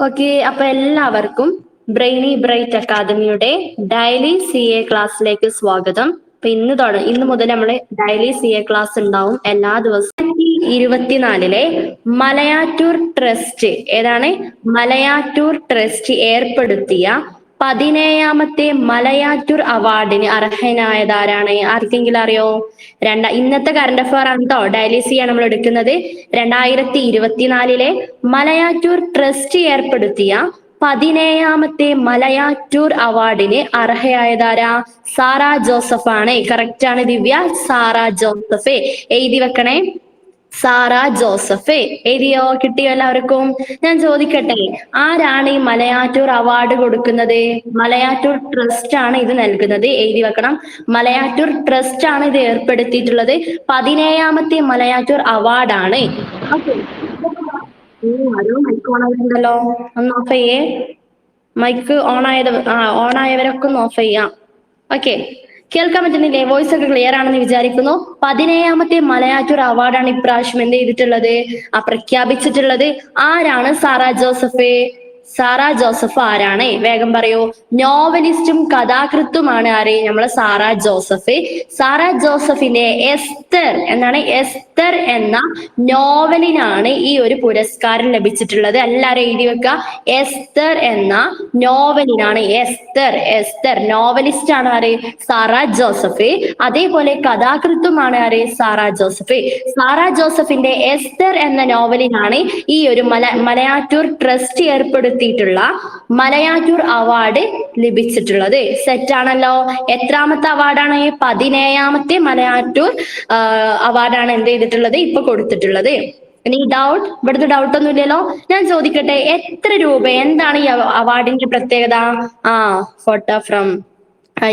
Okay, അപ്പൊ എല്ലാവർക്കും brainy bright അക്കാദമിയുടെ ഡെയിലി CA ക്ലാസ്സിലേക്ക് സ്വാഗതം. അപ്പൊ ഇന്ന് മുതൽ നമ്മള് ഡെയിലി CA ക്ലാസ് ഉണ്ടാവും എല്ലാ ദിവസവും. 2024 മലയാറ്റൂർ ട്രസ്റ്റ് ഏതാണ്? മലയാറ്റൂർ ട്രസ്റ്റ് ഏർപ്പെടുത്തിയ 17ാമത്തെ മലയാറ്റൂർ അവാർഡിന് അർഹനായതാരാണ്? ആർക്കെങ്കിലും അറിയോ? ഇന്നത്തെ കറണ്ട് അഫയർ ആണ് കേട്ടോ, ഡെയിലി CA ആണ് നമ്മൾ എടുക്കുന്നത്. 2024 മലയാറ്റൂർ ട്രസ്റ്റ് ഏർപ്പെടുത്തിയ 17ാമത്തെ മലയാറ്റൂർ അവാർഡിന് അർഹയായതാരാ? സാറ ജോസഫ് ആണ്. കറക്റ്റ് ആണ് ദിവ്യ, സാറ ജോസഫ്. എഴുതി വെക്കണേ, സാറ ജോസഫ്. എഴുതിയോ? കിട്ടിയോ എല്ലാവർക്കും? ഞാൻ ചോദിക്കട്ടെ, ആരാണ് ഈ മലയാറ്റൂർ അവാർഡ് കൊടുക്കുന്നത്? മലയാറ്റൂർ ട്രസ്റ്റ് ആണ് ഇത് നൽകുന്നത്. എഴുതി വെക്കണം, മലയാറ്റൂർ ട്രസ്റ്റ് ആണ് ഇത് ഏർപ്പെടുത്തിയിട്ടുള്ളത്. 17ാമത്തെ മലയാറ്റൂർ അവാർഡാണ്. ആരോ മൈക്ക് ഓൺ ആയിട്ടുണ്ടല്ലോ, ഒന്ന് ഓഫ് ചെയ്യേ. മൈക്ക് ഓൺ ആയവരൊക്കെ ഒന്ന് ഓഫ് ചെയ്യാം. ഓക്കെ, കേൾക്കാൻ പറ്റുന്നില്ലേ? വോയിസ് ഒക്കെ ക്ലിയർ ആണെന്ന് വിചാരിക്കുന്നു. 17ാമത്തെ മലയാറ്റൂർ അവാർഡാണ് ഇപ്രാവശ്യം എന്ത് ചെയ്തിട്ടുള്ളത്? പ്രഖ്യാപിച്ചിട്ടുള്ളത്. ആരാണ് സാറ ജോസഫ്? സാറ ജോസഫ് ആരാണ്? വേഗം പറയൂ. നോവലിസ്റ്റും കഥാകൃത്തുമാണ് ആര്? നമ്മളെ സാറ ജോസഫ്. സാറ ജോസഫിന്റെ എസ്തർ എന്നാണ്, എസ്തർ എന്ന നോവലിനാണ് ഈ ഒരു പുരസ്കാരം ലഭിച്ചിട്ടുള്ളത്. എല്ലാവരും എഴുതി വെക്കുക, എസ്തർ എന്ന നോവലിനാണ്. എസ്തർ എസ്തർ നോവലിസ്റ്റ് ആണ് ആര്? സാറ ജോസഫ്. അതേപോലെ കഥാകൃത്തുമാണ് ആര്? സാറ ജോസഫ്. സാറ ജോസഫിന്റെ എസ്തർ എന്ന നോവലിനാണ് ഈ ഒരു മലയാറ്റൂർ ട്രസ്റ്റ് ഏർപ്പെടുത്തിയിട്ടുള്ള മലയാറ്റൂർ അവാർഡ് ലഭിച്ചിട്ടുള്ളത്. സെറ്റ് ആണല്ലോ. എത്രാമത്തെ അവാർഡാണ്? 17ാമത്തെ മലയാറ്റൂർ അവാർഡാണ് എന്ത് ചെയ്തിട്ടുള്ളത്? ഇപ്പൊ കൊടുത്തിട്ടുള്ളത്. ഇനി ഇവിടുത്തെ ഡൗട്ട് ഒന്നും ഇല്ലല്ലോ. ഞാൻ ചോദിക്കട്ടെ, എത്ര രൂപ, എന്താണ് ഈ അവാർഡിന്റെ പ്രത്യേകത? ഫോട്ടോ ഫ്രം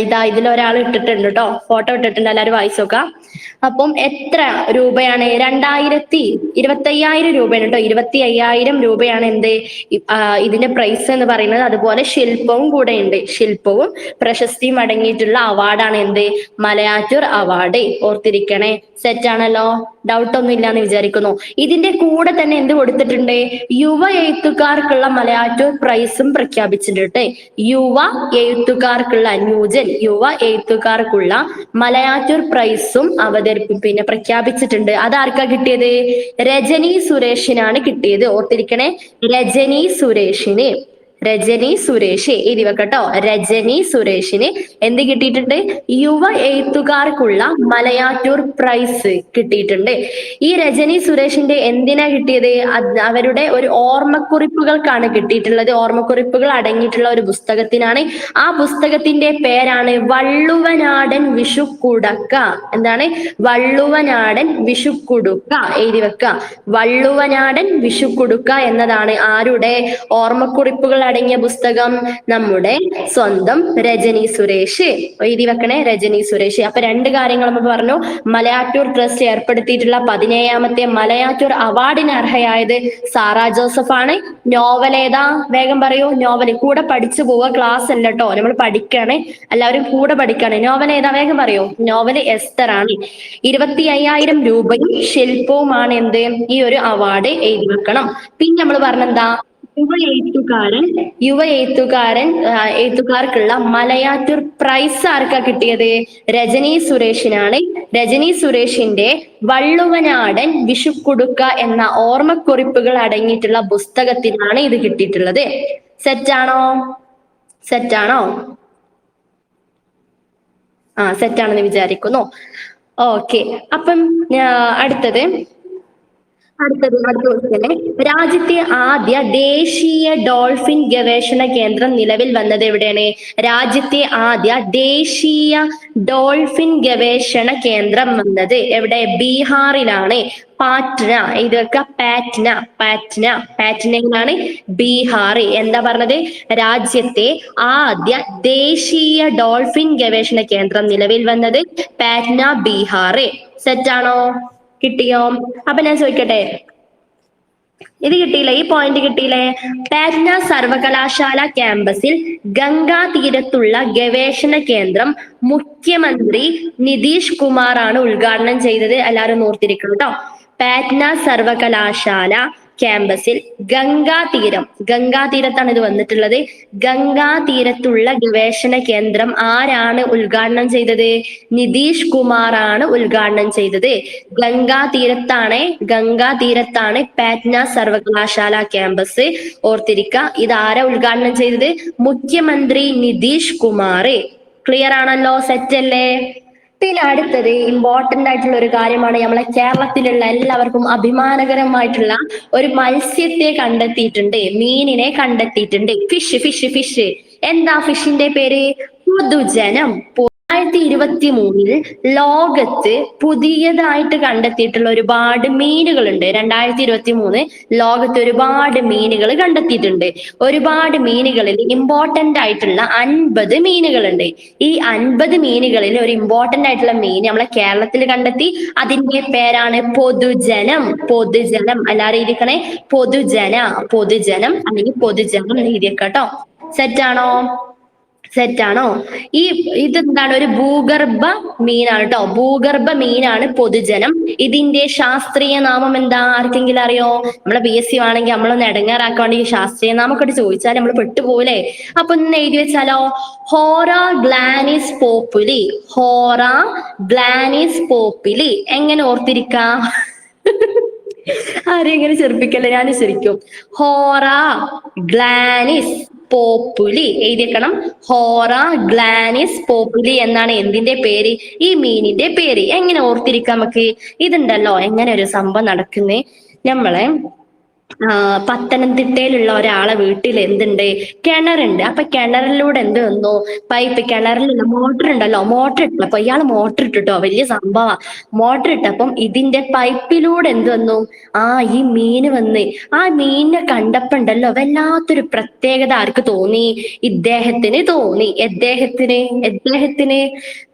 ഇതിലൊരാൾ ഇട്ടിട്ടുണ്ട് കേട്ടോ, ഫോട്ടോ ഇട്ടിട്ടുണ്ട്, എല്ലാവരും വായിച്ചു നോക്കാം. അപ്പം എത്ര രൂപയാണ്? 25,000 രൂപയാണ് കേട്ടോ. 25,000 രൂപയാണ് എന്ത് ഇതിന്റെ പ്രൈസ് എന്ന് പറയുന്നത്. അതുപോലെ ശില്പവും കൂടെ ഉണ്ട്. ശില്പവും പ്രശസ്തിയും അടങ്ങിയിട്ടുള്ള അവാർഡാണ് എന്ത്? മലയാറ്റൂർ അവാർഡ്. ഓർത്തിരിക്കണേ. സെറ്റ് ആണല്ലോ, ഡൗട്ട് ഒന്നും ഇല്ലാന്ന് വിചാരിക്കുന്നു. ഇതിന്റെ കൂടെ തന്നെ എന്ത് കൊടുത്തിട്ടുണ്ട്? യുവ എഴുത്തുകാർക്കുള്ള മലയാറ്റൂർ പ്രൈസും പ്രഖ്യാപിച്ചിട്ടുണ്ട്. യുവ എഴുത്തുകാർക്കുള്ള യുവ എഴുത്തുകാർക്കുള്ള മലയാറ്റൂർ പ്രൈസും പ്രഖ്യാപിച്ചിട്ടുണ്ട്. അതാർക്കാ കിട്ടിയത്? രജനി സുരേഷിനാണ് കിട്ടിയത്. ഓർത്തിരിക്കണേ, രജനി സുരേഷിന്. രജനി സുരേഷ് എഴുതി വെക്കട്ടോ. രജനി സുരേഷിന് എന്ത് കിട്ടിയിട്ടുണ്ട്? യുവ എഴുത്തുകാർക്കുള്ള മലയാറ്റൂർ പ്രൈസ് കിട്ടിയിട്ടുണ്ട്. ഈ രജനി സുരേഷിന്റെ എന്തിനാ കിട്ടിയത്? അവരുടെ ഒരു ഓർമ്മക്കുറിപ്പുകൾക്കാണ് കിട്ടിയിട്ടുള്ളത്. ഓർമ്മക്കുറിപ്പുകൾ അടങ്ങിയിട്ടുള്ള ഒരു പുസ്തകത്തിനാണ്. ആ പുസ്തകത്തിന്റെ പേരാണ് വള്ളുവനാടൻ വിഷുക്കുടക്ക. എന്താണ്? വള്ളുവനാടൻ വിഷുക്കുടുക്ക. എഴുതി വെക്ക, വള്ളുവനാടൻ വിഷുക്കുടുക്ക എന്നതാണ് ആരുടെ ഓർമ്മക്കുറിപ്പുകൾ അടങ്ങിയ പുസ്തകം? നമ്മുടെ സ്വന്തം രജനി സുരേഷ്. എഴുതി വെക്കണേ, രജനി സുരേഷ്. അപ്പൊ രണ്ട് കാര്യങ്ങൾ നമ്മൾ പറഞ്ഞു. മലയാറ്റൂർ ട്രസ്റ്റ് ഏർപ്പെടുത്തിയിട്ടുള്ള 17ാമത്തെ മലയാറ്റൂർ അവാർഡിന് അർഹയായത് സാറ ജോസഫ് ആണ്. നോവൽ ഏതാ? വേഗം പറയൂ. നോവൽ കൂടെ പഠിച്ചു പോവുക, ക്ലാസ് അല്ല കേട്ടോ, നമ്മൾ പഠിക്കാണ്. എല്ലാവരും കൂടെ പഠിക്കാണ്. നോവൽ ഏതാ? വേഗം പറയൂ. നോവൽ എസ്തർ ആണ്. 25,000 രൂപയും ശില്പവുമാണ് എന്ത് ഈ ഒരു അവാർഡ്. എഴുതി വെക്കണം. പിന്നെ നമ്മൾ പറഞ്ഞെന്താ? യുവ എഴുത്തുകാർക്കുള്ള മലയാറ്റൂർ പ്രൈസ് ആർക്കാ കിട്ടിയത്? രജനി സുരേഷിനാണ്. രജനി സുരേഷിന്റെ വള്ളുവനാടൻ വിഷുക്കുടുക്ക എന്ന ഓർമ്മക്കുറിപ്പുകൾ അടങ്ങിയിട്ടുള്ള പുസ്തകത്തിനാണ് ഇത് കിട്ടിയിട്ടുള്ളത്. സെറ്റാണോ? സെറ്റാണോ? സെറ്റാണെന്ന് വിചാരിക്കുന്നു. ഓക്കെ, അപ്പം അടുത്തത് രാജ്യത്തെ ആദ്യ ദേശീയ ഡോൾഫിൻ ഗവേഷണ കേന്ദ്രം നിലവിൽ വന്നത് എവിടെയാണ്? രാജ്യത്തെ ആദ്യ ദേശീയ ഡോൾഫിൻ ഗവേഷണ കേന്ദ്രം വന്നത് എവിടെ? ബീഹാറിലാണ്. പാറ്റ്ന. ഇതൊക്കെ പാറ്റ്നയിലാണ്, ബീഹാർ. എന്താ പറഞ്ഞത്? രാജ്യത്തെ ആദ്യ ദേശീയ ഡോൾഫിൻ ഗവേഷണ കേന്ദ്രം നിലവിൽ വന്നത് പാറ്റ്ന, ബീഹാർ. സെറ്റാണോ? കിട്ടിയോ? അപ്പൊ ഞാൻ ചോദിക്കട്ടെ, ഇത് കിട്ടിയില്ലേ? ഈ പോയിന്റ് കിട്ടിയില്ലേ? പാറ്റ്ന സർവകലാശാല ക്യാമ്പസിൽ ഗംഗാ തീരത്തുള്ള ഗവേഷണ കേന്ദ്രം മുഖ്യമന്ത്രി നിതീഷ് കുമാർ ആണ് ഉദ്ഘാടനം ചെയ്തത്. എല്ലാവരും ഓർത്തിരിക്കണം കേട്ടോ. പാറ്റ്ന സർവകലാശാല ക്യാമ്പസിൽ ഗംഗാതീരത്താണ് ഇത് വന്നിട്ടുള്ളത്. ഗംഗാതീരത്തുള്ള ഗവേഷണ കേന്ദ്രം ആരാണ് ഉദ്ഘാടനം ചെയ്തത്? നിതീഷ് കുമാർ ആണ് ഉദ്ഘാടനം ചെയ്തത്. ഗംഗാതീരത്താണ് പാറ്റ്ന സർവകലാശാല ക്യാമ്പസ്. ഓർത്തിരിക്കുക, ഇതാരാ ഉദ്ഘാടനം ചെയ്തത്? മുഖ്യമന്ത്രി നിതീഷ് കുമാർ. ക്ലിയർ ആണല്ലോ, സെറ്റ് അല്ലേ? പിന്നെ അടുത്തത് ഇമ്പോർട്ടന്റ് ആയിട്ടുള്ള ഒരു കാര്യമാണ്, നമ്മളെ കേരളത്തിലുള്ള എല്ലാവർക്കും അഭിമാനകരമായിട്ടുള്ള ഒരു മത്സ്യത്തെ കണ്ടെത്തിയിട്ടുണ്ട്, മീനിനെ കണ്ടെത്തിയിട്ടുണ്ട്. ഫിഷ്. എന്താ ഫിഷിന്റെ പേര്? പൊതുജനം. 2023 ലോകത്ത് പുതിയതായിട്ട് കണ്ടെത്തിയിട്ടുള്ള ഒരുപാട് മീനുകളുണ്ട്. 2023 ലോകത്ത് ഒരുപാട് മീനുകൾ കണ്ടെത്തിയിട്ടുണ്ട്. ഒരുപാട് മീനുകളിൽ ഇമ്പോർട്ടന്റ് ആയിട്ടുള്ള 50 മീനുകളുണ്ട്. ഈ 50 മീനുകളിൽ ഒരു ഇമ്പോർട്ടന്റ് ആയിട്ടുള്ള മീൻ നമ്മളെ കേരളത്തിൽ കണ്ടെത്തി. അതിന്റെ പേരാണ് പൊതുജനം. എല്ലാരും ഇരിക്കണേ, പൊതുജനം അല്ലെങ്കിൽ പൊതുജനം എഴുതിയേക്കട്ടോ. സെറ്റാണോ? ഇതെന്താണ്? ഒരു ഭൂഗർഭ മീനാണ് കേട്ടോ. ഭൂഗർഭ മീനാണ് പൊതുജനം. ഇതിന്റെ ശാസ്ത്രീയ നാമം എന്താ? ആർക്കെങ്കിലും അറിയോ? നമ്മളെ BSc ആണെങ്കിൽ നമ്മളൊന്ന് ഇടങ്ങാറാക്കാൻ വേണ്ടി ശാസ്ത്രീയ നാമം ഒക്കെ ചോദിച്ചാൽ നമ്മൾ പെട്ടുപോലെ. അപ്പൊ ഒന്ന് എഴുതി വെച്ചാലോ, ഹോറാ ഗ്ലാനിസ് പോപ്പുലി. എങ്ങനെ ഓർത്തിരിക്കാം? ആരെയും ഇങ്ങനെ ചെറുപ്പിക്കല്ലേ, ഞാൻ ശരിക്കും. ഹോറാ ഗ്ലാനിസ് പോപ്പുലി എഴുതിയേക്കണം. ഹോറാ ഗ്ലാനിസ് പോപ്പുലി എന്നാണ് എന്തിന്റെ പേര്? ഈ മീനിന്റെ പേര്. എങ്ങനെ ഓർത്തിരിക്കാം നമുക്ക്? ഇതുണ്ടല്ലോ, എങ്ങനെ ഒരു സംഭവം നടക്കുന്നേ. നമ്മളെ പത്തനംതിട്ടയിലുള്ള ഒരാളെ വീട്ടിൽ എന്തുണ്ട്? കിണറുണ്ട്. അപ്പൊ കിണറിലൂടെ എന്ത് വന്നു? കിണറിലുള്ള മോട്ടർ ഉണ്ടല്ലോ, മോട്ടർ ഇട്ടപ്പോ ഇയാള് മോട്ടർ ഇട്ടിട്ടോ, വലിയ സംഭവ. മോട്ടർ ഇട്ടപ്പം ഇതിന്റെ പൈപ്പിലൂടെ എന്ത് വന്നു? ഈ മീന് വന്ന്. ആ മീനിനെ കണ്ടപ്പോ ഉണ്ടല്ലോ, വല്ലാത്തൊരു പ്രത്യേകത ആർക്ക് തോന്നി? ഇദ്ദേഹത്തിന് തോന്നി. അദ്ദേഹത്തിന്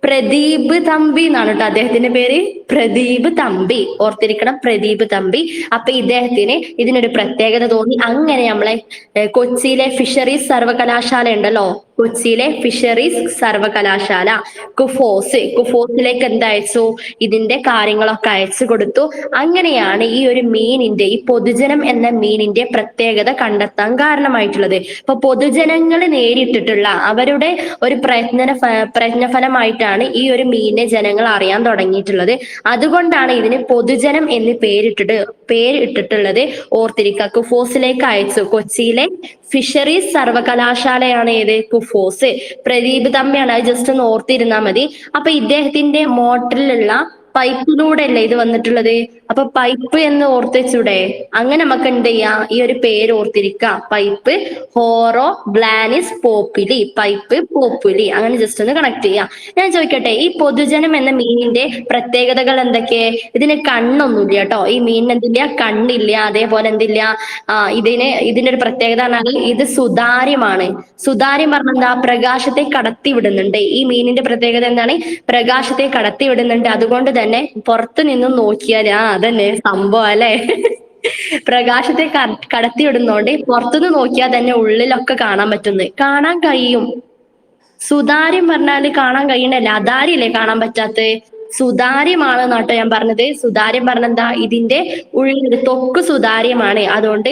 പ്രദീപ് തമ്പി എന്നാണ് കേട്ടോ അദ്ദേഹത്തിന്റെ പേര്. പ്രദീപ് തമ്പി. ഓർത്തിരിക്കണം, പ്രദീപ് തമ്പി. അപ്പൊ ഇദ്ദേഹത്തിന് ഇതിനൊരു പ്രത്യേകത തോന്നി. അങ്ങനെ നമ്മളെ കൊച്ചിയിലെ ഫിഷറീസ് സർവകലാശാല ഉണ്ടല്ലോ, കൊച്ചിയിലെ ഫിഷറീസ് സർവകലാശാല കുഫോസിലേക്ക് എന്തയച്ചു? ഇതിന്റെ കാര്യങ്ങളൊക്കെ അയച്ചു കൊടുത്തു. അങ്ങനെയാണ് ഈ ഒരു മീനിന്റെ, ഈ പൊതുജനം എന്ന മീനിന്റെ പ്രത്യേകത കണ്ടെത്താൻ കാരണമായിട്ടുള്ളത്. അപ്പൊ പൊതുജനങ്ങൾ നേരിട്ടിട്ടുള്ള അവരുടെ ഒരു പ്രയത്നഫലമായിട്ടാണ് ഈ ഒരു മീനിനെ ജനങ്ങൾ അറിയാൻ തുടങ്ങിയിട്ടുള്ളത്. അതുകൊണ്ടാണ് ഇതിന് പൊതുജനം എന്ന് പേരിട്ടിട്ടുള്ളത്. ഓർത്തിരിക്കുക, കുഫോസിലേക്ക് അയച്ചു. കൊച്ചിയിലെ ഫിഷറീസ് സർവകലാശാലയാണ് ഏത്? കുഫോസ്. പ്രദീപ് തമ്പിയാണ്. അത് ജസ്റ്റ് ഒന്ന് ഓർത്തിരുന്നാൽ മതി. അപ്പൊ ഇദ്ദേഹത്തിന്റെ മോട്ടറിലുള്ള പൈപ്പിലൂടെ അല്ലേ ഇത് വന്നിട്ടുള്ളത്. അപ്പൊ പൈപ്പ് എന്ന് ഓർത്തിച്ചൂടെ? അങ്ങനെ നമുക്ക് എന്ത് ചെയ്യാം? ഈ ഒരു പേര് ഓർത്തിരിക്കാം. പൈപ്പ്, ഹോറോ ഗ്ലാനിസ് പോപ്പുലി. പൈപ്പ്, പോപ്പുലി. അങ്ങനെ ജസ്റ്റ് ഒന്ന് കണക്ട് ചെയ്യാം. ഞാൻ ചോദിക്കട്ടെ, ഈ പൊതുജനം എന്ന മീനിന്റെ പ്രത്യേകതകൾ എന്തൊക്കെ? ഇതിന് കണ്ണൊന്നുമില്ല കേട്ടോ. ഈ മീനിന് എന്തില്ല? കണ്ണില്ല. അതേപോലെ എന്തില്ല? ഇതിന്റെ ഒരു പ്രത്യേകത പറഞ്ഞാൽ ഇത് സുതാര്യമാണ്. സുതാര്യം പറഞ്ഞെന്താ? പ്രകാശത്തെ കടത്തി വിടുന്നുണ്ട്. ഈ മീനിന്റെ പ്രത്യേകത എന്താണ്? പ്രകാശത്തെ കടത്തി വിടുന്നുണ്ട്. അതുകൊണ്ട് തന്നെ പുറത്തു നിന്നും നോക്കിയാൽ അതന്നെ സംഭവം അല്ലെ. പ്രകാശത്തെ കടത്തി വിടുന്നോണ്ട് പുറത്തുനിന്ന് നോക്കിയാൽ തന്നെ ഉള്ളിലൊക്കെ കാണാൻ കഴിയും. സുതാര്യം പറഞ്ഞാല് കാണാൻ കഴിയണല്ല, അതാരില്ലേ കാണാൻ പറ്റാത്ത. സുതാര്യമാണ് എന്നാട്ടോ ഞാൻ പറഞ്ഞത്. സുതാര്യം പറഞ്ഞെന്താ? ഇതിന്റെ ത്വക്ക് സുതാര്യമാണ്. അതുകൊണ്ട്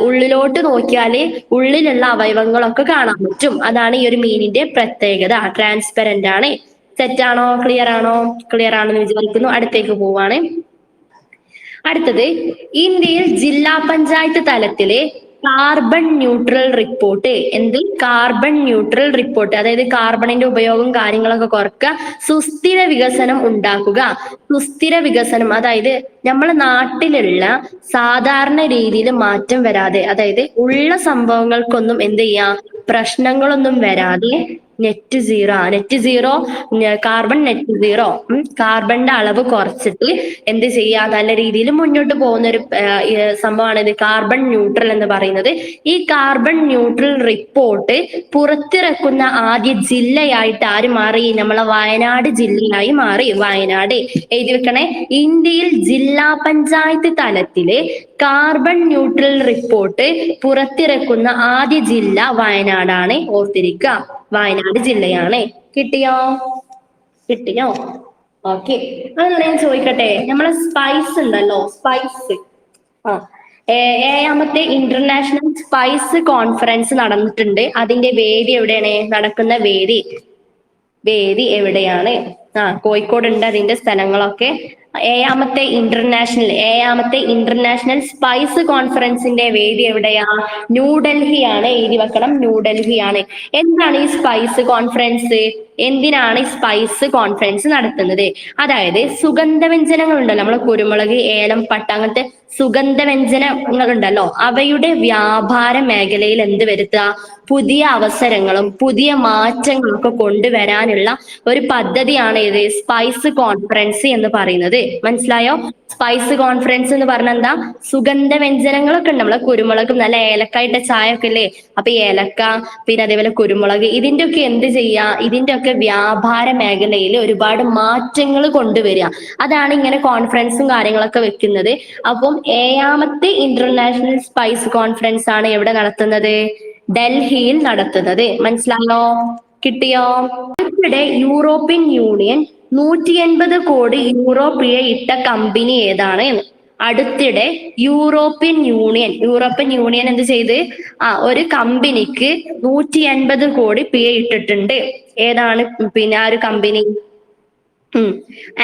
ഉള്ളിലോട്ട് നോക്കിയാല് ഉള്ളിലുള്ള അവയവങ്ങളൊക്കെ കാണാൻ പറ്റും. അതാണ് ഈ ഒരു മീനിന്റെ പ്രത്യേകത. ട്രാൻസ്പെറന്റ് ആണ്. സെറ്റാണോ? ക്ലിയർ ആണെന്ന് വിചാരിക്കുന്നു. അടുത്തേക്ക് പോവാണ്. അടുത്തത്, ഇന്ത്യയിൽ ജില്ലാ പഞ്ചായത്ത് തലത്തിലെ carbon neutral report. Carbon neutral report, അതായത് കാർബണിന്റെ ഉപയോഗം കാര്യങ്ങളൊക്കെ കുറക്കുക, സുസ്ഥിര വികസനം ഉണ്ടാക്കുക. സുസ്ഥിര വികസനം അതായത് നമ്മളെ നാട്ടിലുള്ള സാധാരണ രീതിയിൽ മാറ്റം വരാതെ, അതായത് ഉള്ള സംഭവങ്ങൾക്കൊന്നും എന്ത് ചെയ്യാം, പ്രശ്നങ്ങളൊന്നും വരാതെ net zero, carbon net zero, കാർബണിന്റെ അളവ് കുറച്ചിട്ട് എന്ത് ചെയ്യുക, നല്ല രീതിയിൽ മുന്നോട്ട് പോകുന്ന ഒരു സംഭവമാണ് ഇത് കാർബൺ ന്യൂട്രൽ എന്ന് പറയുന്നത്. ഈ കാർബൺ ന്യൂട്രൽ റിപ്പോർട്ട് പുറത്തിറക്കുന്ന ആദ്യ ജില്ലയായിട്ട് ആര് മാറി? നമ്മളെ വയനാട് ജില്ലയായി മാറി. വയനാട് എഴുതി വെക്കണേ. ഇന്ത്യയിൽ ജില്ലാ പഞ്ചായത്ത് തലത്തില് കാർബൺ ന്യൂട്രൽ റിപ്പോർട്ട് പുറത്തിറക്കുന്ന ആദ്യ ജില്ല വയനാടാണ്. ഓർത്തിരിക്കുക, വയനാട് ജില്ലയാണ്. കിട്ടിയോ? ഓക്കെ. അത് ഞാൻ ചോദിക്കട്ടെ, നമ്മളെ സ്പൈസ് ഉണ്ടല്ലോ, സ്പൈസ് ഏഴാമത്തെ ഇന്റർനാഷണൽ സ്പൈസ് കോൺഫറൻസ് നടന്നിട്ടുണ്ട്. അതിന്റെ വേദി എവിടെയാണ്? നടക്കുന്ന വേദി എവിടെയാണ്? കോഴിക്കോട് ഉണ്ട് അതിന്റെ സ്ഥലങ്ങളൊക്കെ. ഏഴാമത്തെ ഇന്റർനാഷണൽ സ്പൈസ് കോൺഫറൻസിന്റെ വേദി എവിടെയാ? ന്യൂഡൽഹിയാണ്. എഴുതി വെക്കണം, ന്യൂഡൽഹിയാണ്. എന്താണ് ഈ സ്പൈസ് കോൺഫറൻസ്? എന്തിനാണ് ഈ സ്പൈസ് കോൺഫറൻസ് നടത്തുന്നത്? അതായത് സുഗന്ധവ്യഞ്ജനങ്ങൾ ഉണ്ടല്ലോ, നമ്മളെ കുരുമുളക്, ഏലം, പട്ട, അങ്ങനത്തെ സുഗന്ധവ്യഞ്ജനങ്ങൾ ഉണ്ടല്ലോ, അവയുടെ വ്യാപാര മേഖലയിൽ എന്ത് വരുത്തുക? പുതിയ അവസരങ്ങളും പുതിയ മാറ്റങ്ങളും ഒക്കെ കൊണ്ടുവരാനുള്ള ഒരു പദ്ധതിയാണ് ഇത് സ്പൈസ് കോൺഫറൻസ് എന്ന് പറയുന്നത്. മനസ്സിലായോ? സ്പൈസ് കോൺഫറൻസ് എന്ന് പറഞ്ഞാൽ എന്താ? സുഗന്ധ വ്യഞ്ജനങ്ങളൊക്കെ ഉണ്ട്, നമ്മളെ കുരുമുളക്, നല്ല ഏലക്കായിട്ട ചായ ഒക്കെ ഇല്ലേ, അപ്പൊ ഏലക്ക, പിന്നെ അതേപോലെ കുരുമുളക്, ഇതിന്റെ ഒക്കെ എന്ത് ചെയ്യാ? ഇതിന്റെ ഒക്കെ വ്യാപാര മേഖലയിൽ ഒരുപാട് മാറ്റങ്ങൾ കൊണ്ടുവരിക. അതാണ് ഇങ്ങനെ കോൺഫറൻസും കാര്യങ്ങളൊക്കെ വെക്കുന്നത്. അപ്പം ഏഴാമത്തെ ഇന്റർനാഷണൽ സ്പൈസ് കോൺഫറൻസ് ആണ് എവിടെ നടത്തുന്നത്? ഡൽഹിയിൽ നടത്തുന്നത്. മനസ്സിലായോ? കിട്ടിയോ? ഇവിടെ യൂറോപ്യൻ യൂണിയൻ 180 കോടി യൂറോ പിഴ ഇട്ട കമ്പനി ഏതാണ് എന്ന്. അടുത്തിടെ യൂറോപ്യൻ യൂണിയൻ എന്ത് ചെയ്ത്? ഒരു കമ്പനിക്ക് 180 കോടി പിഴ ഇട്ടിട്ടുണ്ട്. ഏതാണ് പിന്നെ ആ ഒരു കമ്പനി?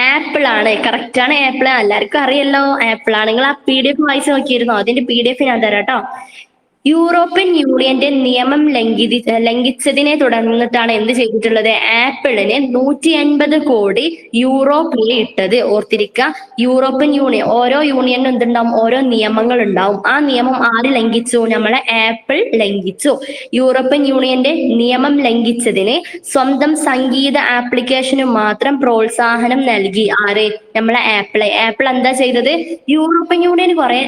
ആപ്പിൾ ആണ്. കറക്റ്റ് ആണ്, ആപ്പിൾ. എല്ലാവർക്കും അറിയല്ലോ ആപ്പിൾ ആണ്. നിങ്ങൾ ആ PDF വായിച്ചു നോക്കിയിരുന്നോ? അതിന്റെ PDF ഞാൻ തരാം കേട്ടോ. യൂറോപ്യൻ യൂണിയന്റെ നിയമം ലംഘിച്ചതിനെ തുടർന്നിട്ടാണ് എന്ത് ചെയ്തിട്ടുള്ളത്? ആപ്പിളിന് 180 കോടി യൂറോ പിഴ ഇട്ടത്. ഓർത്തിരിക്കുക, യൂറോപ്യൻ യൂണിയൻ, ഓരോ യൂണിയനും എന്തുണ്ടാവും? ഓരോ നിയമങ്ങൾ ഉണ്ടാവും. ആ നിയമം ആര് ലംഘിച്ചു? നമ്മളെ ആപ്പിൾ ലംഘിച്ചു. യൂറോപ്യൻ യൂണിയന്റെ നിയമം ലംഘിച്ചതിന് സ്വന്തം സംഗീത ആപ്ലിക്കേഷന് മാത്രം പ്രോത്സാഹനം നൽകി. ആര്? നമ്മളെ ആപ്പിൾ എന്താ ചെയ്തത്? യൂറോപ്യൻ യൂണിയൻ കുറെ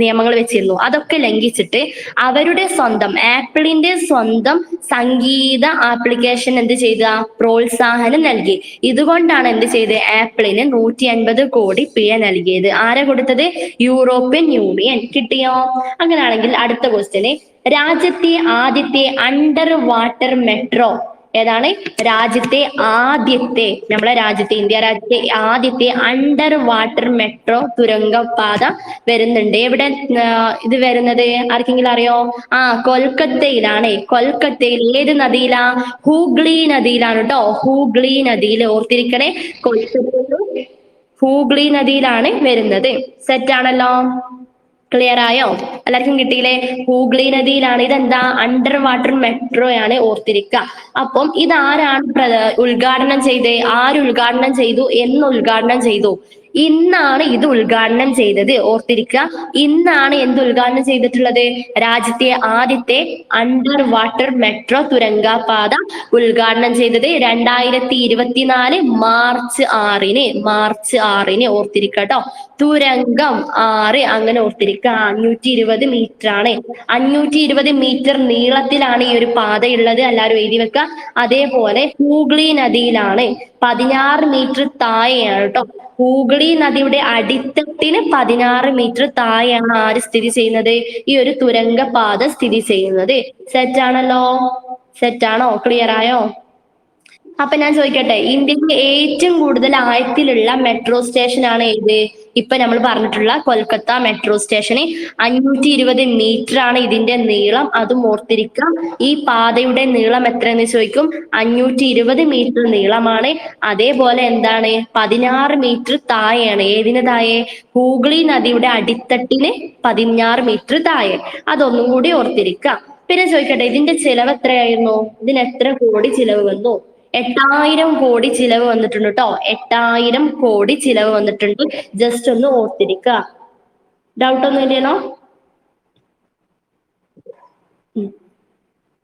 നിയമങ്ങൾ വെച്ചിരുന്നു, അതൊക്കെ ലംഘിച്ചിട്ട് അവരുടെ സ്വന്തം ആപ്പിളിന്റെ സ്വന്തം സംഗീത ആപ്ലിക്കേഷൻ എന്ത് ചെയ്ത? പ്രോത്സാഹനം നൽകി. ഇതുകൊണ്ടാണ് എന്ത് ചെയ്ത്? ആപ്പിളിന് 150 കോടി പിഴ നൽകിയത്. ആരാ കൊടുത്തത്? European union. കിട്ടിയോ? അങ്ങനെയാണെങ്കിൽ അടുത്ത ക്വസ്റ്റ്യന്, രാജ്യത്തെ ആദ്യത്തെ അണ്ടർ വാട്ടർ മെട്രോ ഏതാണ്? നമ്മളെ രാജ്യത്തെ, ഇന്ത്യ രാജ്യത്തെ ആദ്യത്തെ അണ്ടർ വാട്ടർ മെട്രോ തുരങ്കപാത വരുന്നുണ്ട്. എവിടെ ഇത് വരുന്നത്? ആർക്കെങ്കിലും അറിയോ? കൊൽക്കത്തയിലാണ്. കൊൽക്കത്തയിൽ ഏത് നദിയിലാ? ഹൂഗ്ലി നദിയിലാണ് കേട്ടോ. ഹൂഗ്ലി നദിയിൽ. ഓർത്തിരിക്കണേ, കൊൽക്കത്തയിൽ ഹൂഗ്ലി നദിയിലാണ് വരുന്നത്. സെറ്റ് ആണല്ലോ? ക്ലിയർ ആയോ? എല്ലാവർക്കും കിട്ടിയില്ലേ? ഹൂഗ്ലി നദിയിലാണ്. ഇതെന്താ? അണ്ടർ വാട്ടർ മെട്രോ ആണ്. ഓർത്തിരിക്കുക. അപ്പം ഇതാരാണ് ഉദ്ഘാടനം ചെയ്തത്? ആര് ഉദ്ഘാടനം ചെയ്തു? എന്ന് ഉദ്ഘാടനം ചെയ്തു? ഇന്നാണ് ഇത് ഉദ്ഘാടനം ചെയ്തത്. ഓർത്തിരിക്കുക, ഇന്നാണ് എന്ത് ഉദ്ഘാടനം ചെയ്തിട്ടുള്ളത്? രാജ്യത്തെ ആദ്യത്തെ അണ്ടർ വാട്ടർ മെട്രോ തുരങ്കപാത ഉദ്ഘാടനം ചെയ്തത് 2024 മാർച്ച് 6-ന്. ഓർത്തിരിക്കുക കേട്ടോ. തുരങ്കം 6, അങ്ങനെ ഓർത്തിരിക്കുക. 520 മീറ്റർ ആണ്. 520 മീറ്റർ നീളത്തിലാണ് ഈ ഒരു പാതയുള്ളത്. എല്ലാവരും എഴുതി വെക്കുക. അതേപോലെ ഹൂഗ്ലി നദിയിലാണ്. 16 മീറ്റർ താഴെയാണ് കേട്ടോ. ഹൂഗ്ലി നദിയുടെ അടിത്തട്ടിന് 16 മീറ്റർ താഴെയാണ് ആര് സ്ഥിതി ചെയ്യുന്നത്? ഈ ഒരു തുരങ്കപാത സ്ഥിതി ചെയ്യുന്നത്. സെറ്റ് ആണല്ലോ? സെറ്റ് ആണോ? ക്ലിയർ ആയോ? അപ്പൊ ഞാൻ ചോദിക്കട്ടെ, ഇന്ത്യയിലെ ഏറ്റവും കൂടുതൽ ആഴത്തിലുള്ള മെട്രോ സ്റ്റേഷൻ ആണ് ഏത്? ഇപ്പൊ നമ്മൾ പറഞ്ഞിട്ടുള്ള കൊൽക്കത്ത മെട്രോ സ്റ്റേഷന് 520 മീറ്റർ ആണ് ഇതിന്റെ നീളം. അതും ഓർത്തിരിക്കാം. ഈ പാതയുടെ നീളം എത്രയെന്ന് ചോദിക്കും. 520 മീറ്റർ നീളമാണ്. അതേപോലെ എന്താണ്? 16 മീറ്റർ താഴെയാണ്. ഏതിന് താഴെ? ഹൂഗ്ലി നദിയുടെ അടിത്തട്ടിന് 16 മീറ്റർ താഴെ. അതൊന്നും കൂടി ഓർത്തിരിക്കാം. പിന്നെ ചോദിക്കട്ടെ, ഇതിന്റെ ചിലവ് എത്രയായിരുന്നു? ഇതിന് എത്ര കോടി ചിലവ് വന്നു? 8000 കോടി ചിലവ് വന്നിട്ടുണ്ട് കേട്ടോ. 8000 കോടി ചിലവ് വന്നിട്ടുണ്ട്. ജസ്റ്റ് ഒന്ന് ഓർത്തിരിക്കുക. ഡൗട്ട് ഒന്നും ഇല്ലല്ലോ?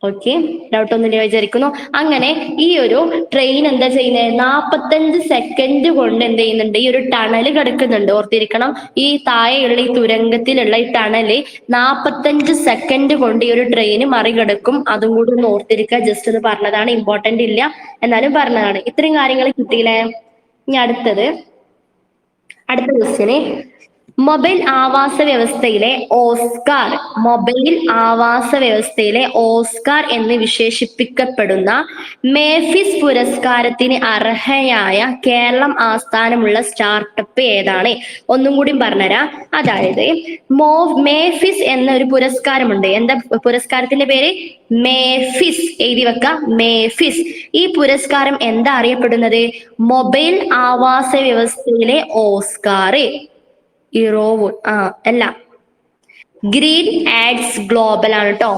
ഓക്കെ, ഡൗട്ട് ഒന്നും ഇല്ല വിചാരിക്കുന്നു. അങ്ങനെ ഈ ഒരു ട്രെയിൻ എന്താ ചെയ്യുന്നത്? 45 സെക്കൻഡ് കൊണ്ട് എന്ത് ചെയ്യുന്നുണ്ട്? ഈ ഒരു ടണല് കിടക്കുന്നുണ്ട്. ഓർത്തിരിക്കണം, ഈ താഴെയുള്ള ഈ തുരങ്കത്തിലുള്ള ഈ ടണല് 45 സെക്കൻഡ് കൊണ്ട് ഈ ഒരു ട്രെയിൻ മറികടക്കും. അതും കൂടി ഒന്ന് ഓർത്തിരിക്കുക. ജസ്റ്റ് ഒന്ന് പറഞ്ഞതാണ്, ഇമ്പോർട്ടന്റ് ഇല്ല എന്നാലും പറഞ്ഞതാണ്. ഇത്രയും കാര്യങ്ങൾ കിട്ടിയില്ലേ? ഇനി അടുത്ത ക്വസ്റ്റ്യന്, മൊബൈൽ ആവാസ വ്യവസ്ഥയിലെ ഓസ്കാർ, മൊബൈൽ ആവാസ വ്യവസ്ഥയിലെ ഓസ്കാർ എന്ന് വിശേഷിപ്പിക്കപ്പെടുന്ന മേഫിസ് പുരസ്കാരത്തിന് അർഹയായ കേരളം ആസ്ഥാനമുള്ള സ്റ്റാർട്ടപ്പ് ഏതാണ്? ഒന്നും കൂടി പറഞ്ഞുതരാം. അതായത് മേഫിസ് എന്ന ഒരു പുരസ്കാരമുണ്ട്. എന്താ പുരസ്കാരത്തിന്റെ പേര്? മേഫിസ്. എഴുതി വെക്ക, മേഫിസ്. ഈ പുരസ്കാരം എന്താ അറിയപ്പെടുന്നത്? മൊബൈൽ ആവാസ വ്യവസ്ഥയിലെ ഓസ്കാർ. ഇറോവുഡ് അല്ല, ഗ്രീൻ ആഡ്സ് ഗ്ലോബൽ ആണ് കേട്ടോ.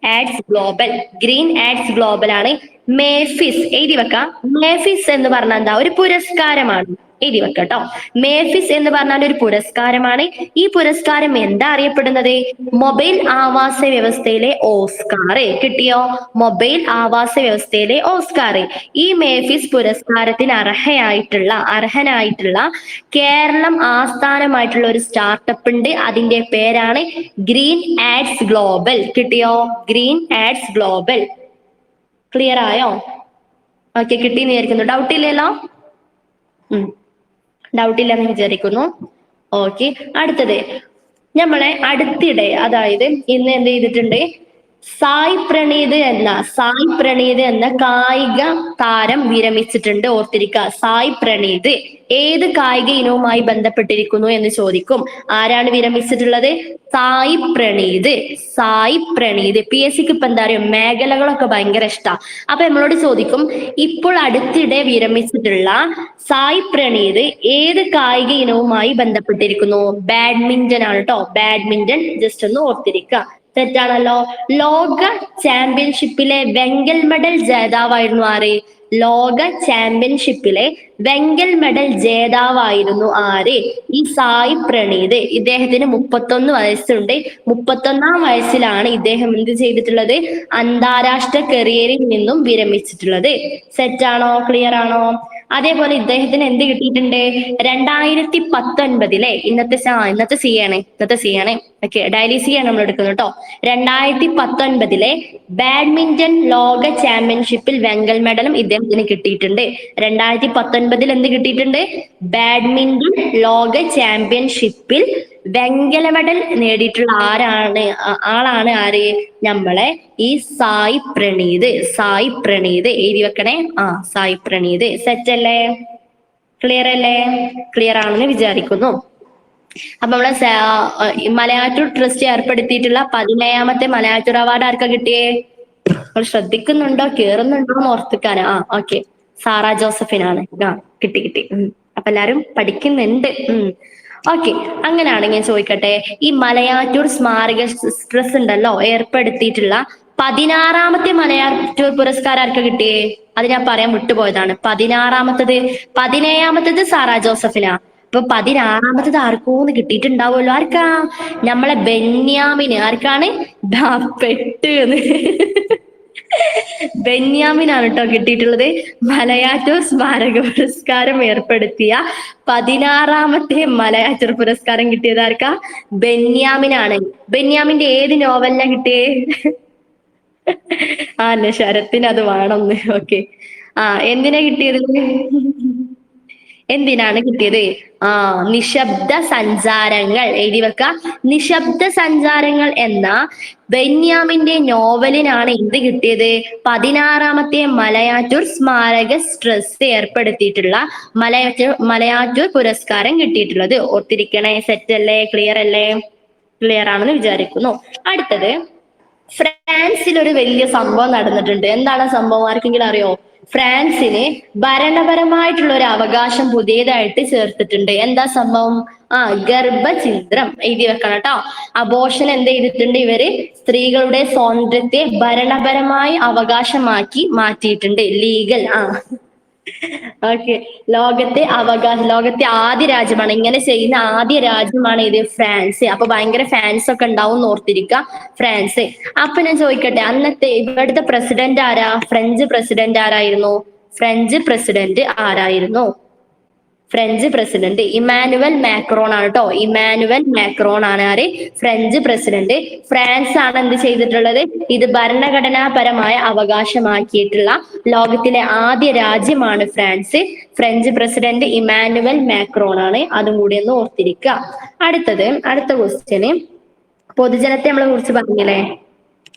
Ads global, green ads global ആണ്. മേഫിസ് എഴുതി വെക്കാം. മേഫിസ് എന്ന് പറഞ്ഞാൽ എന്താ? ഒരു പുരസ്കാരമാണ്. എഴുതി വെക്കട്ടോ. മേഫിസ് എന്ന് പറഞ്ഞാൽ ഒരു പുരസ്കാരമാണ്. ഈ പുരസ്കാരം എന്താ അറിയപ്പെടുന്നത്? മൊബൈൽ ആവാസ വ്യവസ്ഥയിലെ ഓസ്കാർ. കിട്ടിയോ? മൊബൈൽ ആവാസ വ്യവസ്ഥയിലെ ഓസ്കാർ. ഈ മേഫിസ് പുരസ്കാരത്തിന് അർഹനായിട്ടുള്ള കേരളം ആസ്ഥാനമായിട്ടുള്ള ഒരു സ്റ്റാർട്ടപ്പ് ഉണ്ട്. അതിന്റെ പേരാണ് ഗ്രീൻ ആഡ്സ് ഗ്ലോബൽ. കിട്ടിയോ? Green ads global. ക്ലിയർ ആയോ? ഓക്കെ, കിട്ടിയെന്ന് വിചാരിക്കുന്നു. ഡൗട്ട് ഇല്ലല്ലോ? ഡൗട്ട് ഇല്ലെന്ന് വിചാരിക്കുന്നു. ഓക്കെ, അടുത്തത് നമ്മളെ അടുത്തിടെ, അതായത് ഇന്ന് എന്ത് ചെയ്തിട്ടുണ്ട്? സായ് പ്രണീത് എന്ന കായിക താരം വിരമിച്ചിട്ടുണ്ട്. ഓർത്തിരിക്കുക, സായ് പ്രണീത് ഏത് കായിക ഇനവുമായി ബന്ധപ്പെട്ടിരിക്കുന്നു എന്ന് ചോദിക്കും. ആരാണ് വിരമിച്ചിട്ടുള്ളത്? സായ് പ്രണീത്. PSCക്ക് ഇപ്പൊ എന്താ അറിയോ, മേഖലകളൊക്കെ ഭയങ്കര ഇഷ്ടാ. അപ്പൊ നമ്മളോട് ചോദിക്കും, ഇപ്പോൾ അടുത്തിടെ വിരമിച്ചിട്ടുള്ള സായ് പ്രണീത് ഏത് കായിക ഇനവുമായി ബന്ധപ്പെട്ടിരിക്കുന്നു? ബാഡ്മിന്റൺ ആണ് കേട്ടോ. ബാഡ്മിന്റൺ ജസ്റ്റ് ഒന്ന് ഓർത്തിരിക്കുക. തെറ്റാണല്ലോ. ലോക ചാമ്പ്യൻഷിപ്പിലെ വെങ്കൽ മെഡൽ ജേതാവായിരുന്നു ആര്? ലോക ചാമ്പ്യൻഷിപ്പിലെ വെങ്കൽ മെഡൽ ജേതാവായിരുന്നു ആര്? ഈ സായ് പ്രണീത്. ഇദ്ദേഹത്തിന് 31 വയസ്സുണ്ട്. 31ാം വയസ്സിലാണ് ഇദ്ദേഹം എന്ത് ചെയ്തിട്ടുള്ളത്? അന്താരാഷ്ട്ര കരിയറിൽ നിന്നും വിരമിച്ചിട്ടുള്ളത്. സെറ്റാണോ? ക്ലിയർ ആണോ? അതേപോലെ ഇദ്ദേഹത്തിന് എന്ത് കിട്ടിയിട്ടുണ്ട്? 2019 ഇന്നത്തെ സി ആണ്. ഓക്കെ, ഡെയിലി സി ആണ് നമ്മൾ എടുക്കുന്നത് കേട്ടോ. 2019 ബാഡ്മിന്റൺ ലോക ചാമ്പ്യൻഷിപ്പിൽ വെങ്കൽ മെഡലും ഇദ്ദേഹത്തിന് കിട്ടിയിട്ടുണ്ട്. 2019 എന്ത് കിട്ടിയിട്ടുണ്ട്? ബാഡ്മിന്റൺ ലോക ചാമ്പ്യൻഷിപ്പിൽ വെങ്കല മെഡൽ നേടിയിട്ടുള്ള ആളാണ് ആര്? നമ്മളെ ഈ സായ് പ്രണീത്. എഴുതി വെക്കണേ. സായ് പ്രണീത്. സെറ്റ് അല്ലേ? ക്ലിയർ അല്ലേ? ക്ലിയർ ആണെന്ന് വിചാരിക്കുന്നു. അപ്പൊ നമ്മളെ മലയാറ്റൂർ ട്രസ്റ്റ് ഏർപ്പെടുത്തിയിട്ടുള്ള 17ാമത്തെ മലയാറ്റൂർ അവാർഡ് ആർക്കാ കിട്ടിയേ? നമ്മൾ ശ്രദ്ധിക്കുന്നുണ്ടോ, കേറുന്നുണ്ടോ എന്ന് ഓർത്തിക്കാനാ. Okay, Sara ജോസഫിനാണ്. കിട്ടി. അപ്പൊ എല്ലാരും പഠിക്കുന്നുണ്ട്. ഓക്കെ, അങ്ങനെയാണെങ്കിൽ ചോദിക്കട്ടെ, ഈ മലയാറ്റൂർ സ്മാരക ട്രസ്റ്റ് ഉണ്ടല്ലോ ഏർപ്പെടുത്തിയിട്ടുള്ള 16ാമത്തെ മലയാറ്റൂർ പുരസ്കാരം ആർക്കാ കിട്ടിയേ? അത് ഞാൻ പറയാൻ വിട്ടുപോയതാണ്. 17ാമത്തത് സാറാ ജോസഫിനാ. ഇപ്പൊ 16ാമത്തത് ആർക്കൂന്ന് കിട്ടിയിട്ടുണ്ടാവുമല്ലോ. ആർക്കാ? നമ്മളെ ബെന്യാമിന്. ആർക്കാണ്? പെട്ട് ബെന്യാമിനാണ് കേട്ടോ കിട്ടിയിട്ടുള്ളത്. മലയാറ്റൂർ സ്മാരക പുരസ്കാരം ഏർപ്പെടുത്തിയ 16ാമത്തെ മലയാറ്റൂർ പുരസ്കാരം കിട്ടിയത് ആർക്കാ? ബെന്യാമിനാണ്. ബെന്യാമിന്റെ ഏത് നോവലിനാ കിട്ടിയേ? ശരത്തിന് അത് വേണമെന്ന്. ഓക്കെ, എന്തിനാ കിട്ടിയത്? എന്തിനാണ് കിട്ടിയത്? നിശബ്ദ സഞ്ചാരങ്ങൾ. എഴുതി വെക്ക, നിശബ്ദ സഞ്ചാരങ്ങൾ എന്ന ബെന്യാമിന്റെ നോവലിനാണ് എന്ത് കിട്ടിയത്? 16ാമത്തെ മലയാറ്റൂർ സ്മാരക ട്രസ്റ്റ് ഏർപ്പെടുത്തിയിട്ടുള്ള മലയാറ്റൂർ പുരസ്കാരം കിട്ടിയിട്ടുള്ളത്. ഓർത്തിരിക്കണേ. സെറ്റ് അല്ലേ? ക്ലിയർ അല്ലേ? ക്ലിയർ ആണെന്ന് വിചാരിക്കുന്നു. അടുത്തത്, ഫ്രാൻസിൽ ഒരു വലിയ സംഭവം നടന്നിട്ടുണ്ട്. എന്താണ് സംഭവം? ആർക്കെങ്കിലും അറിയോ? ഫ്രാൻസിന് ഭരണപരമായിട്ടുള്ള ഒരു അവകാശം പുതിയതായിട്ട് ചേർത്തിട്ടുണ്ട്. എന്താ സംഭവം? ഗർഭഛിദ്രം. എഴുതി വെക്കണം കേട്ടോ. അബോർഷൻ എന്ത് ചെയ്തിട്ടുണ്ട്? ഇവര് സ്ത്രീകളുടെ സ്വാതന്ത്ര്യത്തെ ഭരണപരമായി അവകാശമാക്കി മാറ്റിയിട്ടുണ്ട്. ലീഗൽ. ഓക്കെ, ലോകത്തെ ആദ്യ രാജ്യമാണ് ഇങ്ങനെ ചെയ്യുന്ന ആദ്യ രാജ്യമാണ് ഇത്, ഫ്രാൻസ്. അപ്പൊ ഭയങ്കര ഫാൻസ് ഒക്കെ ഉണ്ടാവും ഓർത്തിരിക്കുക, ഫ്രാൻസ്. അപ്പൊ ഞാൻ ചോദിക്കട്ടെ, അന്നത്തെ ഇവിടുത്തെ പ്രസിഡന്റ് ആരാ? ഫ്രഞ്ച് പ്രസിഡന്റ് ആരായിരുന്നു? ഫ്രഞ്ച് പ്രസിഡന്റ് ഇമാനുവൽ മാക്രോൺ ആണ് കേട്ടോ. ഇമാനുവൽ മാക്രോൺ ആണ് ആര്? French president. ഫ്രാൻസ് ആണ് എന്ത് ചെയ്തിട്ടുള്ളത്? ഇത് ഭരണഘടനാപരമായ അവകാശമാക്കിയിട്ടുള്ള ലോകത്തിലെ ആദ്യ രാജ്യമാണ് France. French president Emmanuel Macron ആണ്. അതും കൂടി ഒന്ന് ഓർത്തിരിക്കുക. അടുത്ത ക്വസ്റ്റ്യന് പൊതുജനത്തെ നമ്മളെ കുറിച്ച് പറഞ്ഞില്ലേ.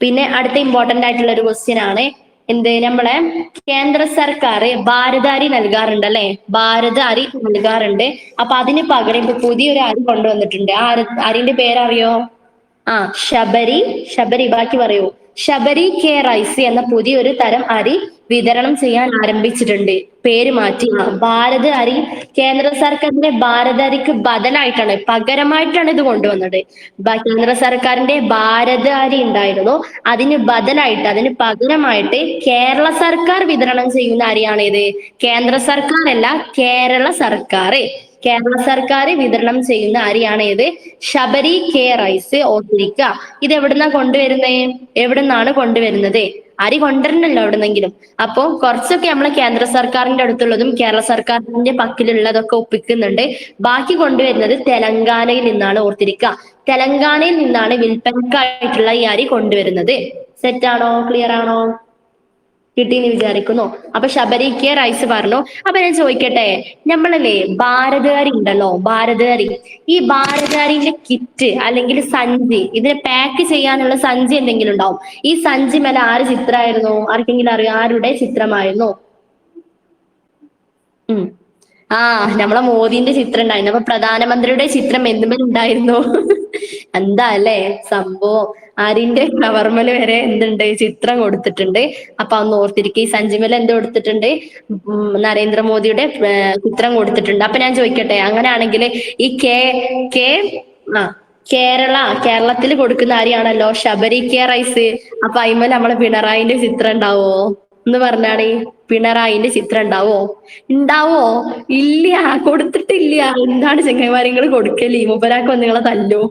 പിന്നെ അടുത്ത ഇമ്പോർട്ടന്റ് ആയിട്ടുള്ള ഒരു ക്വസ്റ്റ്യൻ ആണ് എന്ത്, നമ്മളെ കേന്ദ്ര സർക്കാർ ഭാരതാരി നൽകാറുണ്ട് അല്ലെ, ഭാരതാരി നൽകാറുണ്ട്. അപ്പൊ അതിന് പകരം ഇപ്പൊ പുതിയൊരു അരി കൊണ്ടുവന്നിട്ടുണ്ട്. ആ അരിന്റെ പേരറിയോ? ആ ശബരി ബാക്കി പറയൂ. ശബരി കെ റൈസ് എന്ന പുതിയൊരു തരം അരി വിതരണം ചെയ്യാൻ ആരംഭിച്ചിട്ടുണ്ട്. പേര് മാറ്റി ഭാരത് അരി. കേന്ദ്ര സർക്കാരിന്റെ ഭാരത് അരിക്ക് ബദലായിട്ടാണ്, പകരമായിട്ടാണ് ഇത് കൊണ്ടുവന്നത്. കേന്ദ്ര സർക്കാരിന്റെ ഭാരത് അരി ഉണ്ടായിരുന്നു, അതിന് ബദലായിട്ട്, അതിന് പകരമായിട്ട് കേരള സർക്കാർ വിതരണം ചെയ്യുന്ന അരിയാണ് ഇത്. കേന്ദ്ര സർക്കാർ അല്ല, കേരള സർക്കാർ. കേരള സർക്കാർ വിതരണം ചെയ്യുന്ന അരിയാണ് ഇത് ശബരി കെ റൈസ്. ഓർത്തിരിക്കുക. ഇത് എവിടുന്നാ കൊണ്ടുവരുന്നേ? എവിടുന്നാണ് കൊണ്ടുവരുന്നത്? അരി കൊണ്ടുവരണല്ലോ എവിടുന്നെങ്കിലും. അപ്പൊ കുറച്ചൊക്കെ നമ്മളെ കേന്ദ്ര സർക്കാരിന്റെ അടുത്തുള്ളതും കേരള സർക്കാരിന്റെ പക്കലുള്ളതൊക്കെ ഒപ്പിക്കുന്നുണ്ട്. ബാക്കി കൊണ്ടുവരുന്നത് തെലങ്കാനയിൽ നിന്നാണ്. ഓർത്തിരിക്കുക. തെലങ്കാനയിൽ നിന്നാണ് വിൽപ്പനക്കായിട്ടുള്ള ഈ അരി കൊണ്ടുവരുന്നത്. സെറ്റാണോ? ക്ലിയർ ആണോ? കിട്ടിയെന്ന് വിചാരിക്കുന്നു. അപ്പൊ ശബരിക്ക് റൈസ് പറഞ്ഞു. അപ്പൊ ഞാൻ ചോദിക്കട്ടെ, നമ്മളല്ലേ ഭാരതകാരി ഉണ്ടല്ലോ, ഭാരതകാരി, ഈ ഭാരതകാരിന്റെ കിറ്റ് അല്ലെങ്കിൽ സഞ്ചി, ഇതിനെ പാക്ക് ചെയ്യാനുള്ള സഞ്ചി എന്തെങ്കിലും ഉണ്ടാവും. ഈ സഞ്ചി മേലെ ആര് ചിത്രമായിരുന്നു? ആർക്കെങ്കിലും അറിയാം ആരുടെ ചിത്രമായിരുന്നു? ഉം ആ നമ്മളെ മോദിന്റെ ചിത്രം ഉണ്ടായിരുന്നു. അപ്പൊ പ്രധാനമന്ത്രിയുടെ ചിത്രം എന്തുമേലുണ്ടായിരുന്നു? എന്താ അല്ലേ സംഭവം. ആരിന്റെ കവർമല് വരെ എന്തുണ്ട്? ചിത്രം കൊടുത്തിട്ടുണ്ട്. അപ്പൊ അന്ന് ഓർത്തിരിക്കുക. ഈ സഞ്ചിമേൽ എന്ത് കൊടുത്തിട്ടുണ്ട്? നരേന്ദ്രമോദിയുടെ ചിത്രം കൊടുത്തിട്ടുണ്ട്. അപ്പൊ ഞാൻ ചോദിക്കട്ടെ, അങ്ങനെയാണെങ്കിൽ ഈ കെ ആ കേരളത്തിൽ കൊടുക്കുന്ന അരിയാണല്ലോ ശബരി കെ റൈസ്. അപ്പൊ അതിന്മേൽ നമ്മളെ പിണറായിന്റെ ചിത്രം ഉണ്ടാവോ എന്ന് പറഞ്ഞാണ്? പിണറായിന്റെ ചിത്രം ഉണ്ടാവോ? ഉണ്ടാവോ? ഇല്ല, കൊടുത്തിട്ടില്ല. എന്താണ് ചെങ്ങന്മാരിങ്ങൾ കൊടുക്കല്? മൂപ്പരാക്ക് വന്ന് നിങ്ങളെ തല്ലോ.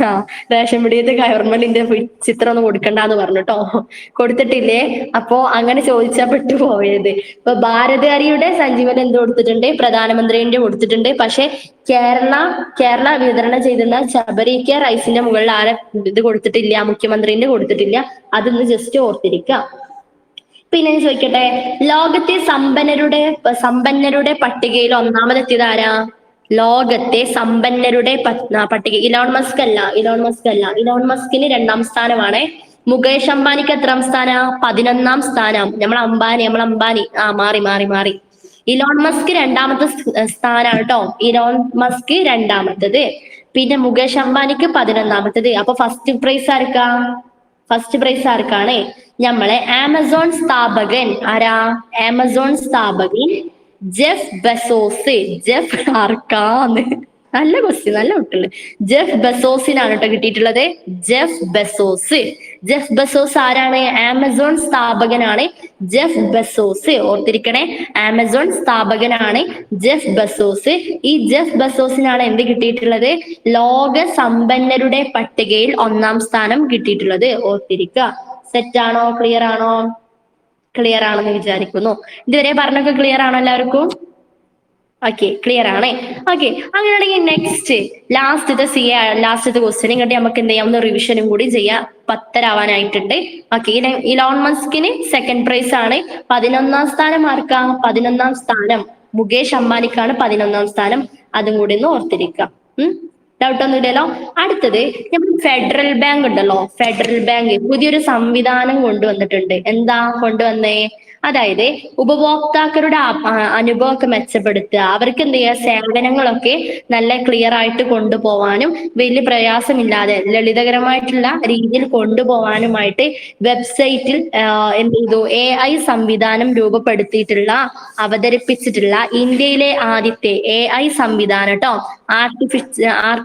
ആ റേഷൻ പിടിയത്തെ ഗവൺമെന്റിന്റെ ചിത്രം ഒന്നും കൊടുക്കണ്ടെന്ന് പറഞ്ഞിട്ടോ. കൊടുത്തിട്ടില്ലേ? അപ്പോ അങ്ങനെ ചോദിച്ചാ പെട്ടു പോയത്. ഇപ്പൊ ഭാരതകാരിയുടെ സഞ്ജീവൻ എന്ത് കൊടുത്തിട്ടുണ്ട്? പ്രധാനമന്ത്രിന്റെ കൊടുത്തിട്ടുണ്ട്. പക്ഷെ കേരള വിതരണം ചെയ്തിരുന്ന ശബരിക്ക റൈസിന്റെ മുകളിൽ ആരെ ഇത് കൊടുത്തിട്ടില്ല? മുഖ്യമന്ത്രിന്റെ കൊടുത്തിട്ടില്ല. അതൊന്ന് ജസ്റ്റ് ഓർത്തിരിക്കുക. പിന്നെ ചോദിക്കട്ടെ, ലോകത്തെ സമ്പന്നരുടെ പട്ടികയിൽ ഒന്നാമതെത്തിയത് ആരാ? ലോകത്തെ സമ്പന്നരുടെ പട്ടിക ഇലോൺ മസ്ക് അല്ല. ഇലോൺ മസ്കിന് 2ാം സ്ഥാനമാണ്. മുകേഷ് അംബാനിക്ക് എത്രാം സ്ഥാനം? 11ാം സ്ഥാനം. നമ്മളെ അംബാനി മാറി. ഇലോൺ മസ്ക് 2ാമത്തെ സ്ഥാനാണ് കേട്ടോ. ഇലോൺ മസ്ക് 2ാമത്തത്. പിന്നെ മുകേഷ് അംബാനിക്ക് 11ാമത്തത്. അപ്പൊ ഫസ്റ്റ് പ്രൈസ് ആർക്കാണ്? നമ്മളെ ആമസോൺ സ്ഥാപകൻ ആരാ? ആമസോൺ സ്ഥാപകൻ ജെഫ് ബെസോസ്. ജെഫ് ആർക്കാന്ന്? നല്ല ക്വസ്റ്റ്യൻ, നല്ല കുട്ടികള്. ജെഫ് ബെസോസിനാണ് കേട്ടോ കിട്ടിയിട്ടുള്ളത്. ജെഫ് ബെസോസ് ആരാണ്? ആമസോൺ സ്ഥാപകനാണ് ജെഫ് ബെസോസ്. ഓർത്തിരിക്കണേ, ആമസോൺ സ്ഥാപകനാണ് ജെഫ് ബെസോസ്. ഈ ജെഫ് ബെസോസിനാണ് എന്ത് കിട്ടിയിട്ടുള്ളത്? ലോക സമ്പന്നരുടെ പട്ടികയിൽ 1ാം സ്ഥാനം കിട്ടിയിട്ടുള്ളത്. ഓർത്തിരിക്കുക. സെറ്റാണോ? ക്ലിയർ ആണോ? ക്ലിയർ ആണെന്ന് വിചാരിക്കുന്നു. ഇതുവരെ പറഞ്ഞൊക്കെ ക്ലിയർ ആണോ എല്ലാവർക്കും? ഓക്കെ, ക്ലിയർ ആണ്. ഓക്കെ, അങ്ങനെയാണെങ്കിൽ നെക്സ്റ്റ് ലാസ്റ്റത്തെ ക്വസ്റ്റ്യൻ ഇങ്ങോട്ട് നമുക്ക് എന്ത് ചെയ്യാം? ഒന്ന് റിവിഷനും കൂടി ചെയ്യാം. 10 ആവാനായിട്ടുണ്ട്. ഓക്കെ, ഇലോൺ മസ്കിന് 2nd പ്രൈസ് ആണ്. 11ാം സ്ഥാനം ആർക്കാ? 11ാം സ്ഥാനം മുകേഷ് അംബാനിക്കാണ് 11ാം സ്ഥാനം. അതും കൂടി ഒന്ന് ഓർത്തിരിക്കുക. ഡൗട്ട് ഒന്നും ഇല്ലല്ലോ. അടുത്തത് നമ്മൾ ഫെഡറൽ ബാങ്ക് ഉണ്ടല്ലോ, ഫെഡറൽ ബാങ്ക് പുതിയൊരു സംവിധാനം കൊണ്ടുവന്നിട്ടുണ്ട്. എന്താ കൊണ്ടുവന്നേ? അതായത് ഉപഭോക്താക്കളുടെ അനുഭവമൊക്കെ മെച്ചപ്പെടുത്തുക, അവർക്ക് എന്ത് ചെയ്യുക, സേവനങ്ങളൊക്കെ നല്ല ക്ലിയർ ആയിട്ട് കൊണ്ടുപോകാനും വലിയ പ്രയാസമില്ലാതെ ലളിതകരമായിട്ടുള്ള രീതിയിൽ കൊണ്ടുപോകാനുമായിട്ട് വെബ്സൈറ്റിൽ എന്ത് ചെയ്തു? AI സംവിധാനം അവതരിപ്പിച്ചിട്ടുള്ള ഇന്ത്യയിലെ ആദ്യത്തെ AI സംവിധാനം കേട്ടോ.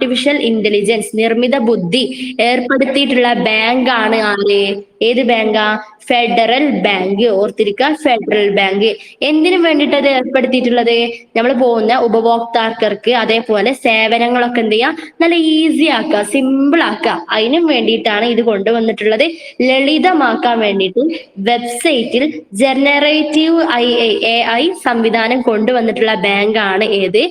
ആർട്ടിഫിഷ്യൽ ഇന്റലിജൻസ് നിർമ്മിത ബുദ്ധി ഏർപ്പെടുത്തിയിട്ടുള്ള ബാങ്കാണ് ആര്? ഏത് ബാങ്കാ? Federal bank. ഓർത്തിരിക്കുക, ഫെഡറൽ ബാങ്ക്. എന്തിനു വേണ്ടിയിട്ട് അത് ഏർപ്പെടുത്തിയിട്ടുള്ളത്? നമ്മൾ പോകുന്ന ഉപഭോക്താക്കൾക്ക് അതേപോലെ സേവനങ്ങളൊക്കെ എന്ത് ചെയ്യുക, നല്ല ഈസി ആക്കുക, സിമ്പിൾ ആക്കുക. അതിനും വേണ്ടിയിട്ടാണ് ഇത് കൊണ്ടുവന്നിട്ടുള്ളത്. ലളിതമാക്കാൻ വേണ്ടിയിട്ട് വെബ്സൈറ്റിൽ ജനറേറ്റീവ് AI സംവിധാനം കൊണ്ടുവന്നിട്ടുള്ള ബാങ്കാണ് ഏത്?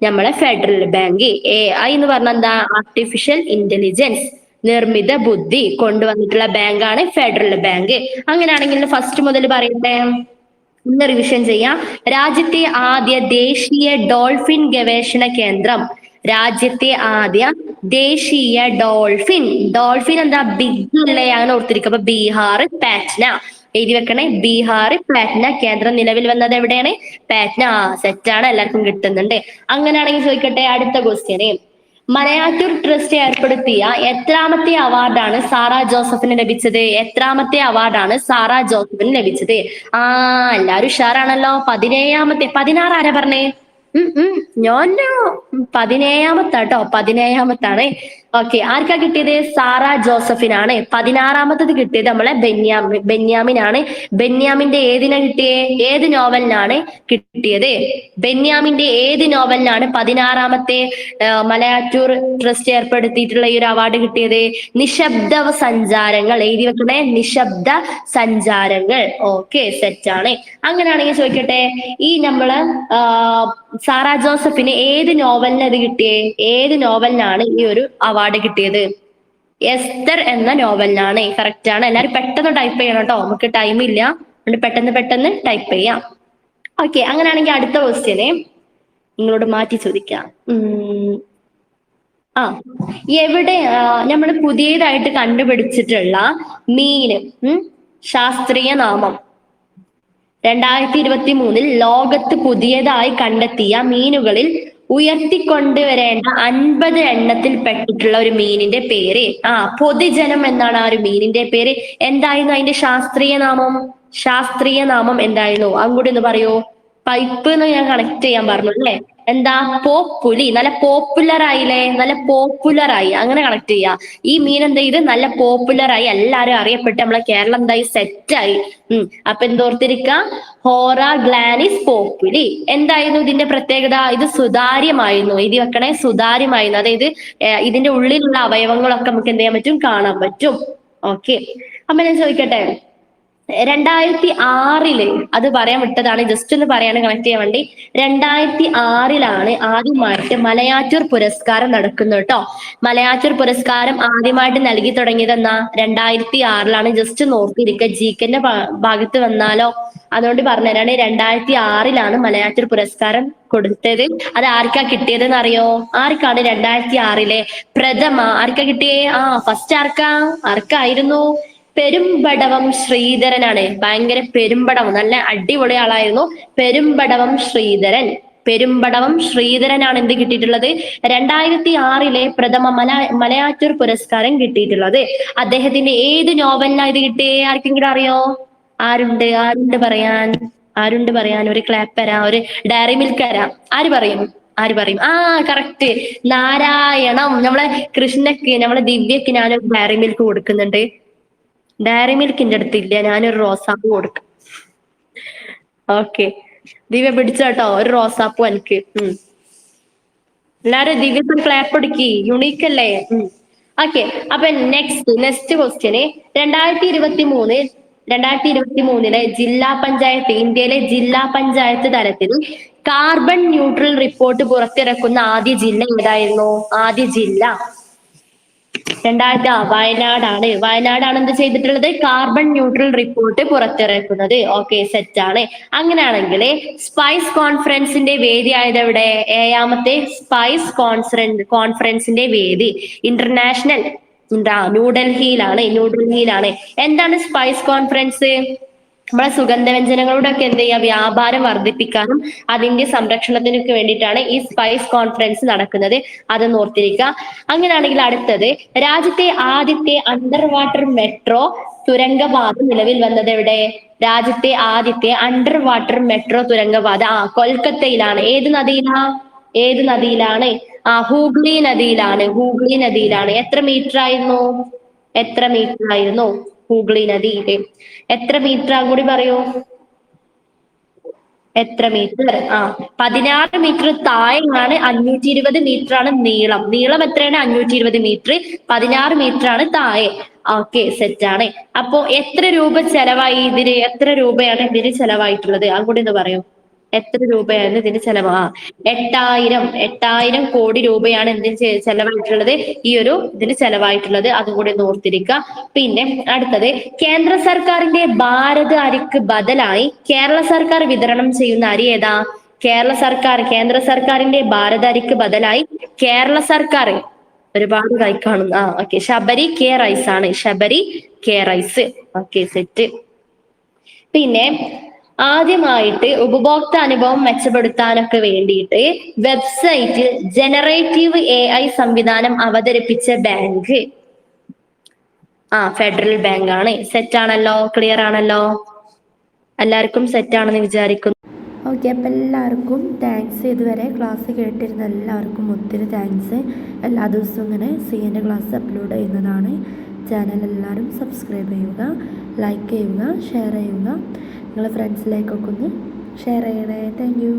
നമ്മളെ ഫെഡറൽ ബാങ്ക്. AI എന്ന് പറഞ്ഞാൽ എന്താ? ആർട്ടിഫിഷ്യൽ ഇന്റലിജൻസ് നിർമ്മിത ബുദ്ധി കൊണ്ടുവന്നിട്ടുള്ള ബാങ്കാണ് ഫെഡറൽ ബാങ്ക്. അങ്ങനെയാണെങ്കിൽ ഫസ്റ്റ് മുതൽ പറയട്ടെ, ഒന്ന് റിവിഷൻ ചെയ്യാം. രാജ്യത്തെ ആദ്യ ദേശീയ ഡോൾഫിൻ ഗവേഷണ കേന്ദ്രം. രാജ്യത്തെ ആദ്യ ദേശീയ ഡോൾഫിൻ. ഡോൾഫിൻ എന്താ? ബിഗ് അല്ലേ? അങ്ങനെ ഓർത്തിരിക്കുക. അപ്പൊ ബീഹാർ പാറ്റ്ന എഴുതി വെക്കണേ. ബീഹാർ പാറ്റ്ന കേന്ദ്രം നിലവിൽ വന്നത് എവിടെയാണ്? പാറ്റ്ന. സെറ്റാണ്, എല്ലാവർക്കും കിട്ടുന്നുണ്ട്. അങ്ങനെയാണെങ്കിൽ ചോദിക്കട്ടെ അടുത്ത ക്വസ്റ്റ്യന്. മലയാറ്റൂർ ട്രസ്റ്റ് ഏർപ്പെടുത്തിയ എത്രാമത്തെ അവാർഡാണ് സാറ ജോസഫിന് ലഭിച്ചത്? എത്രാമത്തെ അവാർഡാണ് സാറ ജോസഫിന് ലഭിച്ചത്? ആ, എല്ലാരും ഉഷാറാണല്ലോ. 17ാമത്തെ. 16 ആരാ പറഞ്ഞേ? ഞാനോ 17ാമത്താട്ടോ, 17ാമത്താണ്. ഓക്കെ, ആർക്കാ കിട്ടിയത്? സാറ ജോസഫിനാണ്. 16ാമത്തത് കിട്ടിയത് നമ്മളെ ബെന്യാമിനാണ്. ബെന്യാമിന്റെ ഏതിനാ കിട്ടിയേ? ഏത് നോവലിനാണ് കിട്ടിയത്? ബെന്യാമിന്റെ ഏത് നോവലിനാണ് 16ാമത്തെ മലയാറ്റൂർ ട്രസ്റ്റ് ഏർപ്പെടുത്തിയിട്ടുള്ള ഈ ഒരു അവാർഡ് കിട്ടിയത്? നിശബ്ദ സഞ്ചാരങ്ങൾ. എഴുതി വെക്കണേ, നിശബ്ദ സഞ്ചാരങ്ങൾ. ഓക്കെ, സെറ്റാണ്. അങ്ങനെയാണെങ്കിൽ ചോദിക്കട്ടെ, ഈ നമ്മള് സാറ ജോസഫിന് ഏത് നോവലിന് അത് കിട്ടിയേ? ഏത് നോവലിനാണ് ഈ ഒരു അവാർഡ് കിട്ടിയത്? എസ്തർ എന്ന നോവലിനാണ്. കറക്റ്റ് ആണ്. എല്ലാരും പെട്ടെന്ന് ടൈപ്പ് ചെയ്യണം കേട്ടോ, നമുക്ക് ടൈം ഇല്ല. അതുകൊണ്ട് പെട്ടെന്ന് ടൈപ്പ് ചെയ്യാം. ഓക്കെ, അങ്ങനെയാണെങ്കിൽ അടുത്ത ക്വസ്റ്റ്യന് നിങ്ങളോട് മാറ്റി ചോദിക്കാം. ആ, എവിടെ നമ്മൾ പുതിയതായിട്ട് കണ്ടുപിടിച്ചിട്ടുള്ള മീന് ശാസ്ത്രീയ നാമം? 2023 ലോകത്ത് പുതിയതായി കണ്ടെത്തിയ മീനുകളിൽ ഉയർത്തിക്കൊണ്ടുവരേണ്ട 50 എണ്ണത്തിൽ പെട്ടിട്ടുള്ള ഒരു മീനിന്റെ പേര്. പൊതുജനം എന്നാണ് ആ ഒരു മീനിന്റെ പേര്. എന്തായിരുന്നു അതിന്റെ ശാസ്ത്രീയ നാമം? ശാസ്ത്രീയ നാമം എന്തായിരുന്നു? അങ്ങോട്ട് ഒന്ന് പറയൂ. പൈപ്പ് എന്ന് ഞാൻ കണക്ട് ചെയ്യാൻ പറഞ്ഞു അല്ലേ? എന്താ? പോപ്പുലി. നല്ല പോപ്പുലർ ആയില്ലേ? നല്ല പോപ്പുലർ ആയി. അങ്ങനെ കണക്ട് ചെയ്യാ. ഈ മീൻ എന്താ ചെയ്ത്? നല്ല പോപ്പുലർ ആയി, എല്ലാരും അറിയപ്പെട്ട് നമ്മളെ കേരളം എന്തായി? സെറ്റായി. അപ്പൊ എന്തോർത്തിരിക്ക? ഹോറ ഗ്ലാനിസ് പോപ്പുലി. എന്തായിരുന്നു ഇതിന്റെ പ്രത്യേകത? ഇത് സുതാര്യമായിരുന്നു. എഴുതി വെക്കണേ, സുതാര്യമായിരുന്നു. അതായത് ഇതിന്റെ ഉള്ളിലുള്ള അവയവങ്ങളൊക്കെ നമുക്ക് എന്ത് ചെയ്യാൻ പറ്റും? കാണാൻ പറ്റും. ഓക്കെ, അപ്പൊ ഞാൻ ചോദിക്കട്ടെ, 2006 അത് പറയാൻ വിട്ടതാണ്, ജസ്റ്റ് ഒന്ന് പറയാണ് കണക്ട് ചെയ്യാൻ വേണ്ടി. 2006 ആദ്യമായിട്ട് മലയാറ്റൂർ പുരസ്കാരം നടക്കുന്നത് കേട്ടോ. മലയാറ്റൂർ പുരസ്കാരം ആദ്യമായിട്ട് നൽകി തുടങ്ങിയത് എന്നാ? 2006. ജസ്റ്റ് നോക്കിയിരിക്കുക, ജികെന്റെ ഭാഗത്ത് വന്നാലോ. അതുകൊണ്ട് പറഞ്ഞുതരാണ്, 2006 മലയാറ്റൂർ പുരസ്കാരം കൊടുത്തത്. അത് ആർക്കാ കിട്ടിയതെന്ന് അറിയോ? ആർക്കാണ് 2006 പ്രഥമ? ആർക്കാ കിട്ടിയേ? ഫസ്റ്റ് ആർക്കായിരുന്നു? പെരുമ്പടവം ശ്രീധരനാണ്. ഭയങ്കര പെരുമ്പടവം, നല്ല അടിപൊളി ആളായിരുന്നു പെരുമ്പടവം ശ്രീധരൻ. പെരുമ്പടവം ശ്രീധരനാണ് എന്ത് കിട്ടിയിട്ടുള്ളത്? 2006 പ്രഥമ മലയാറ്റൂർ പുരസ്കാരം കിട്ടിയിട്ടുള്ളത്. അദ്ദേഹത്തിന്റെ ഏത് നോവലിനാണ് ഇത് കിട്ടിയേ? ആർക്കെങ്കിലും അറിയോ? ആരുണ്ട് പറയാൻ? ഒരു ക്ലാപ്പ് തരാം, ഒരു ഡയറി മിൽക്ക് തരാം. ആര് പറയും? കറക്റ്റ്, നാരായണം. നമ്മളെ കൃഷ്ണക്ക്, നമ്മളെ ദിവ്യക്ക് ഞാനൊരു ഡയറി മിൽക്ക് കൊടുക്കുന്നുണ്ട്. ഡയറി മിൽക്കിന്റെ അടുത്തില്ല, ഞാനൊരു റോസാപ്പൂ കൊടുക്കാം. ഓക്കെ, ദിവ്യ പിടിച്ചോട്ടോ, ഒരു റോസാപ്പൂ എനിക്ക്. എല്ലാരും ദിവ്യക്ക് ക്ലാപ്പ് അടിക്കി, യുണീക്ക് അല്ലേ? ഓക്കെ, അപ്പൊ നെക്സ്റ്റ് ക്വസ്റ്റ്യന്. 2023 ജില്ലാ പഞ്ചായത്ത്, ഇന്ത്യയിലെ ജില്ലാ പഞ്ചായത്ത് തലത്തിൽ കാർബൺ ന്യൂട്രൽ റിപ്പോർട്ട് പുറത്തിറക്കുന്ന ആദ്യ ജില്ല ഏതായിരുന്നു? ആദ്യ ജില്ല വയനാടാണ് എന്ത് ചെയ്തിട്ടുള്ളത്? കാർബൺ ന്യൂട്രൽ റിപ്പോർട്ട് പുറത്തിറക്കുന്നത്. ഓക്കെ, സെറ്റാണ്. അങ്ങനെയാണെങ്കിൽ സ്പൈസ് കോൺഫറൻസിന്റെ വേദി ആയത് എവിടെ? 7ാമത്തെ സ്പൈസ് കോൺഫറൻസിന്റെ വേദി ഇന്റർനാഷണൽ ന്യൂഡൽഹിയിലാണ്. എന്താണ് സ്പൈസ് കോൺഫറൻസ്? നമ്മളെ സുഗന്ധവ്യഞ്ജനങ്ങളുടെ ഒക്കെ എന്ത് ചെയ്യുക? വ്യാപാരം വർദ്ധിപ്പിക്കാനും അതിന്റെ സംരക്ഷണത്തിനൊക്കെ വേണ്ടിയിട്ടാണ് ഈ സ്പൈസ് കോൺഫറൻസ് നടക്കുന്നത്. അതൊന്ന് ഓർത്തിരിക്കുക. അങ്ങനെയാണെങ്കിൽ അടുത്തത്, രാജ്യത്തെ ആദ്യത്തെ അണ്ടർ വാട്ടർ മെട്രോ തുരങ്കപാത നിലവിൽ വന്നത് എവിടെ? രാജ്യത്തെ ആദ്യത്തെ അണ്ടർ വാട്ടർ മെട്രോ തുരങ്കപാത കൊൽക്കത്തയിലാണ്. ഏത് നദിയിലാ? ഏത് നദിയിലാണ്? ഹൂഗ്ലി നദിയിലാണ്. ഹൂഗ്ലി നദിയിലാണ്. എത്ര മീറ്റർ ആയിരുന്നു? എത്ര മീറ്റർ ആയിരുന്നു ഹൂഗ്ലി നദിയില്? എത്ര മീറ്റർ കൂടി പറയൂ. എത്ര മീറ്റർ? 16 മീറ്റർ താഴെയാണ്. 520 മീറ്റർ ആണ് നീളം. നീളം എത്രയാണ്? 520 മീറ്റർ. 16 മീറ്റർ ആണ് താഴെ. ഓക്കെ, സെറ്റ് ആണ്. അപ്പോ എത്ര രൂപ ചെലവായി ഇതിന്? എത്ര രൂപയാണ് ഇതിന് ചെലവായിട്ടുള്ളത്? അതുകൂടി ഒന്ന് പറയൂ. എത്ര രൂപയാണ് ഇതിന് ചെലവ്? 8,000 കോടി രൂപയാണ് എന്തിന് ചെലവായിട്ടുള്ളത്? ഈ ഒരു ഇതിന് ചെലവായിട്ടുള്ളത്. അതും കൂടി ഒന്ന് ഓർത്തിരിക്കുക. പിന്നെ അടുത്തത്, കേന്ദ്ര സർക്കാരിന്റെ ഭാരത് അരിക്ക് ബദലായി കേരള സർക്കാർ വിതരണം ചെയ്യുന്ന അരി ഏതാ? കേന്ദ്ര സർക്കാരിന്റെ ഭാരത് അരിക്ക് ബദലായി കേരള സർക്കാർ ഒരുപാട് കൈ കാണും. ഓക്കെ, ശബരി കെ റൈസ് ആണ്. Sabari K rice. Okay, set. പിന്നെ ആദ്യമായിട്ട് ഉപഭോക്തൃ അനുഭവം മെച്ചപ്പെടുത്താനൊക്കെ വേണ്ടിയിട്ട് വെബ്സൈറ്റിൽ ജനറേറ്റീവ് AI സംവിധാനം അവതരിപ്പിച്ച ബാങ്ക് ഫെഡറൽ ബാങ്ക് ആണ്. സെറ്റ് ആണല്ലോ, ക്ലിയർ ആണല്ലോ, എല്ലാവർക്കും സെറ്റ് ആണെന്ന് വിചാരിക്കുന്നു. ഓക്കെ, അപ്പോൾ എല്ലാവർക്കും താങ്ക്സ്. ഇതുവരെ ക്ലാസ് കേട്ടിരുന്ന എല്ലാവർക്കും ഒത്തിരി താങ്ക്സ്. എല്ലാ ദിവസവും ഇങ്ങനെ CAൻ്റെ ക്ലാസ് അപ്ലോഡ് ചെയ്യുന്നതാണ്. ചാനൽ എല്ലാവരും സബ്സ്ക്രൈബ് ചെയ്യുക, ലൈക്ക് ചെയ്യുക, ഷെയർ ചെയ്യുക. നിങ്ങളുടെ ഫ്രണ്ട്സിലേക്കൊക്കെ ഒന്ന് ഷെയർ ചെയ്യണേ. Thank you.